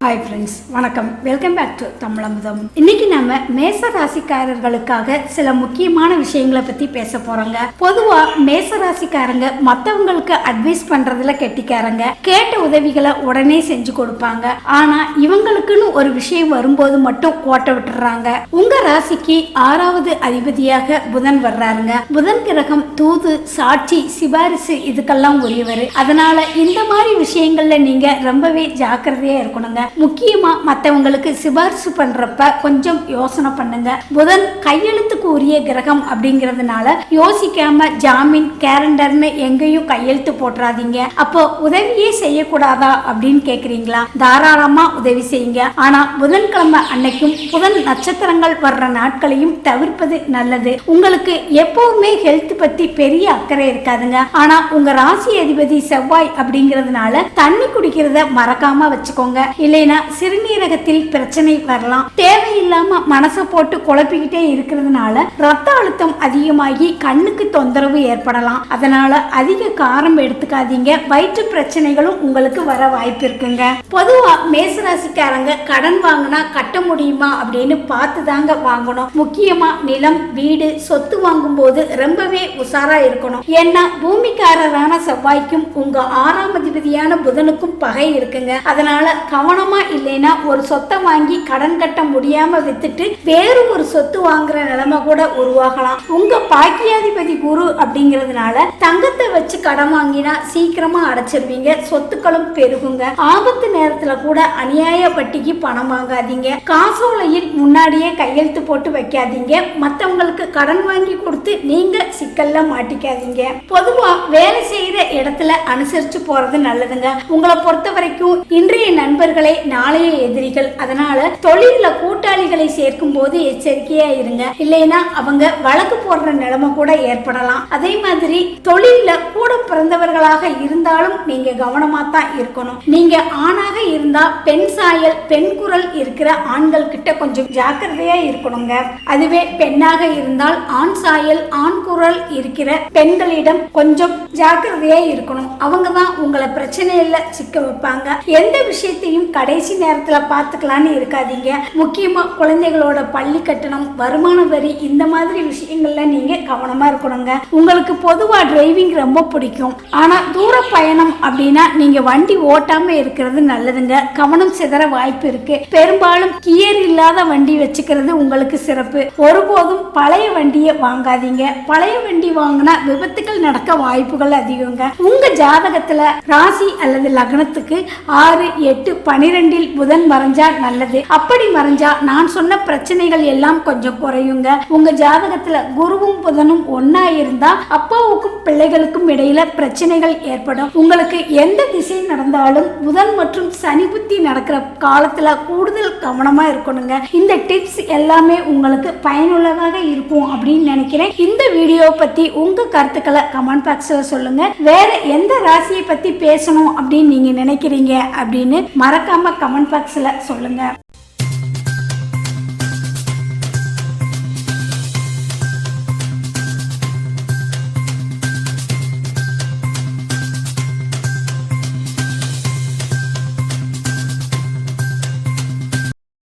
Hi friends, வணக்கம். Welcome back to Tamizhamudham. இன்னைக்கு நம்ம மேச ராசிக்காரர்களுக்காக சில முக்கியமான விஷயங்களை பத்தி பேச போறோங்க. பொதுவா மேச ராசிக்காரங்க மற்றவங்களுக்கு அட்வைஸ் பண்றதுல கெட்டிக்காரங்க. கேட்ட உதவிகளை உடனே செஞ்சு கொடுப்பாங்க. ஆனா இவங்களுக்குன்னு ஒரு விஷயம் வரும்போது மட்டும் கோட்டை விட்டுறாங்க. உங்க ராசிக்கு 6வது அதிபதியாக புதன் வர்றாருங்க. புதன் கிரகம் தூது, சாட்சி, சிபாரிசு இதுக்கெல்லாம் உரியவர். அதனால இந்த மாதிரி விஷயங்கள்ல நீங்க ரொம்பவே ஜாக்கிரதையா இருக்கணுங்க. முக்கியமா மற்றவங்களுக்கு சிபாரிசு பண்றப்ப கொஞ்சம் யோசனை பண்ணுங்க. புதன் கையெழுத்துக்கு உரிய கிரகம் அப்படிங்கிறதுனால யோசிக்காம ஜாமீன், கேலண்டர்னு எங்கேயும் கையெழுத்து போட்டுறாதீங்க. அப்போ உதவியே செய்யக்கூடாதா அப்படின்னு கேக்குறீங்களா? தாராளமா உதவி செய்யுங்க. ஆனா புதன்கிழமை அன்னைக்கும் புதன் நட்சத்திரங்கள் வர்ற நாட்களையும் தவிர்ப்பது நல்லது. உங்களுக்கு எப்பவுமே ஹெல்த் பத்தி பெரிய அக்கறை இருக்காதுங்க. ஆனா உங்க ராசி அதிபதி செவ்வாய் அப்படிங்கிறதுனால தண்ணி குடிக்கிறத மறக்காம வச்சுக்கோங்க. இல்லைன்னா சிறுநீரகத்தில் பிரச்சனை வரலாம். தேவையில்லாம மனசை போட்டு குழப்பிக்கிட்டே இருக்கிறதுனால ரத்த அழுத்தம் அதிகமாகி கண்ணுக்கு தொந்தரவு ஏற்படலாம். அதனால அதிக காரம் எடுத்துக்காதீங்க. வயிற்று பிரச்சனைகளும் உங்களுக்கு வர வாய்ப்பு இருக்குங்க. பொதுவா மேசராசிக்காரங்க கடன் வாங்கினா கட்ட முடியுமா அப்படின்னு பார்த்து தாங்க வாங்கணும். முக்கியமா நிலம், வீடு, சொத்து வாங்கும் போது ரொம்பவே உஷாரா இருக்கணும். ஏன்னா பூமிக்காரரான செவ்வாய்க்கும் உங்க 6ஆம் அதிபதியான புதனுக்கும் பகை இருக்குங்க. அதனால கவனமா இல்லைன்னா ஒரு சொத்தை வாங்கி கடன் கட்ட முடியாம வித்துட்டு வேறு ஒரு சொத்து வாங்குற நிலைமை கூட உருவாகலாம். உங்க பாக்கியாதிபதி குரு அப்படிங்கிறதுனால தங்கத்தை வச்சு கடன் வாங்கினா சீக்கிரமா அடைச்சிருவீங்க. சொத்துக்களும் பெருகுங்க. ஆபத்து நேரத்துல கூட அநியாய வட்டிக்கு பணம் வாங்காதீங்க. காசோலையில் முன்னாடியே கையெழுத்து போட்டு வைக்காதீங்க. மற்றவங்களுக்கு கடன் வாங்கி கொடுத்து நீங்க சிக்கல்ல மாட்டிக்காதீங்க. பொதுவா வேலை செய்யற இடத்துல அனுசரிச்சு போறது நல்லதுங்க. உங்களை பொறுத்த வரைக்கும் இன்றைய நண்பர்களே நாளைய எதிரிகள். அதனால தொழில கூட்டாளிகளை சேர்க்கும் போது எச்சரிக்கையா இருங்க. இல்லைன்னா அவங்க வழக்கு போடுற நிலைமை கூட ஏற்படலாம். அதே மாதிரி தொழில கூட பிறந்தவர்களாக இருந்தாலும் நீங்க கவனமா தான் இருக்கணும். நீங்க ஆணாக இருந்தா பெண் சாயல், பெண் குரல் இருக்கிற ஆண்கள் கிட்ட கொஞ்சம் ஜாக்கிரதையா இருக்கணுங்க. அதுவே பெண்ணாக இருந்தால் ஆண் சாயல், ஆண் குரல் இருக்கிற பெண்களிடம் கொஞ்சம் ஜாக்கிரதையா இருக்கணும். அவங்க தான் உங்களை பிரச்சனையில சிக்க வைப்பாங்க. எந்த விஷயத்தையும் கடைசி நேரத்துல பார்த்துக்கலான்னு இருக்காதீங்க. முக்கியமா குழந்தைகளோட பள்ளி கட்டணம், வருமான வரி, இந்த மாதிரி விஷயங்கள்ல நீங்க கவனமா இருக்கணுங்க. உங்களுக்கு பொதுவா டிரைவிங் ரொம்ப பிடிக்கும். ஆனா தூர பயணம் அப்படின்னா நீங்க வண்டி ஓட்டாம இருக்கிறது நல்லதுங்க. கவனம் சிதற வாய்ப்பு இருக்கு. பெரும்பாலும் கியர் இல்லாத வண்டி வச்சுக்கிறது உங்களுக்கு சிறப்பு. ஒருபோதும் பழைய வண்டியை வாங்காதீங்க. பழைய வண்டி வாங்கினா விபத்துகள் நடக்க வாய்ப்புகள் அதிகங்க. உங்க ஜாதகத்துல ராசி அல்லது லக்னத்துக்கு 6, 8, 12 புதன் மறைஞ்சா நல்லது. அப்படி மறைஞ்சா நான் சொன்ன பிரச்சனைகள் எல்லாம் கொஞ்சம் குறையுங்க. உங்க ஜாதகத்துல குருவும் புதனும் ஒன்னா இருந்தா அப்பாவுக்கும் பிள்ளைகளுக்கும் இடையில பிரச்சனைகள் ஏற்படும். உங்களுக்கு எந்த திசை நடந்தாலும் புதன் மற்றும் சனி புத்தி நடக்கிற காலத்துல கூடுதல் கவனமா இருக்கணுங்க. இந்த டிப்ஸ் எல்லாமே உங்களுக்கு பயனுள்ளதாக இருக்கும் அப்படின்னு நினைக்கிறேன். இந்த வீடியோ பத்தி உங்க கருத்துக்களை கமெண்ட் பாக்ஸ்ல சொல்லுங்க. வேற எந்த ராசியை பத்தி பேசணும் அப்படின்னு நீங்க நினைக்கிறீங்க அப்படின்னு மறக்காம கமெண்ட் பாக்ஸ்ல சொல்லுங்க.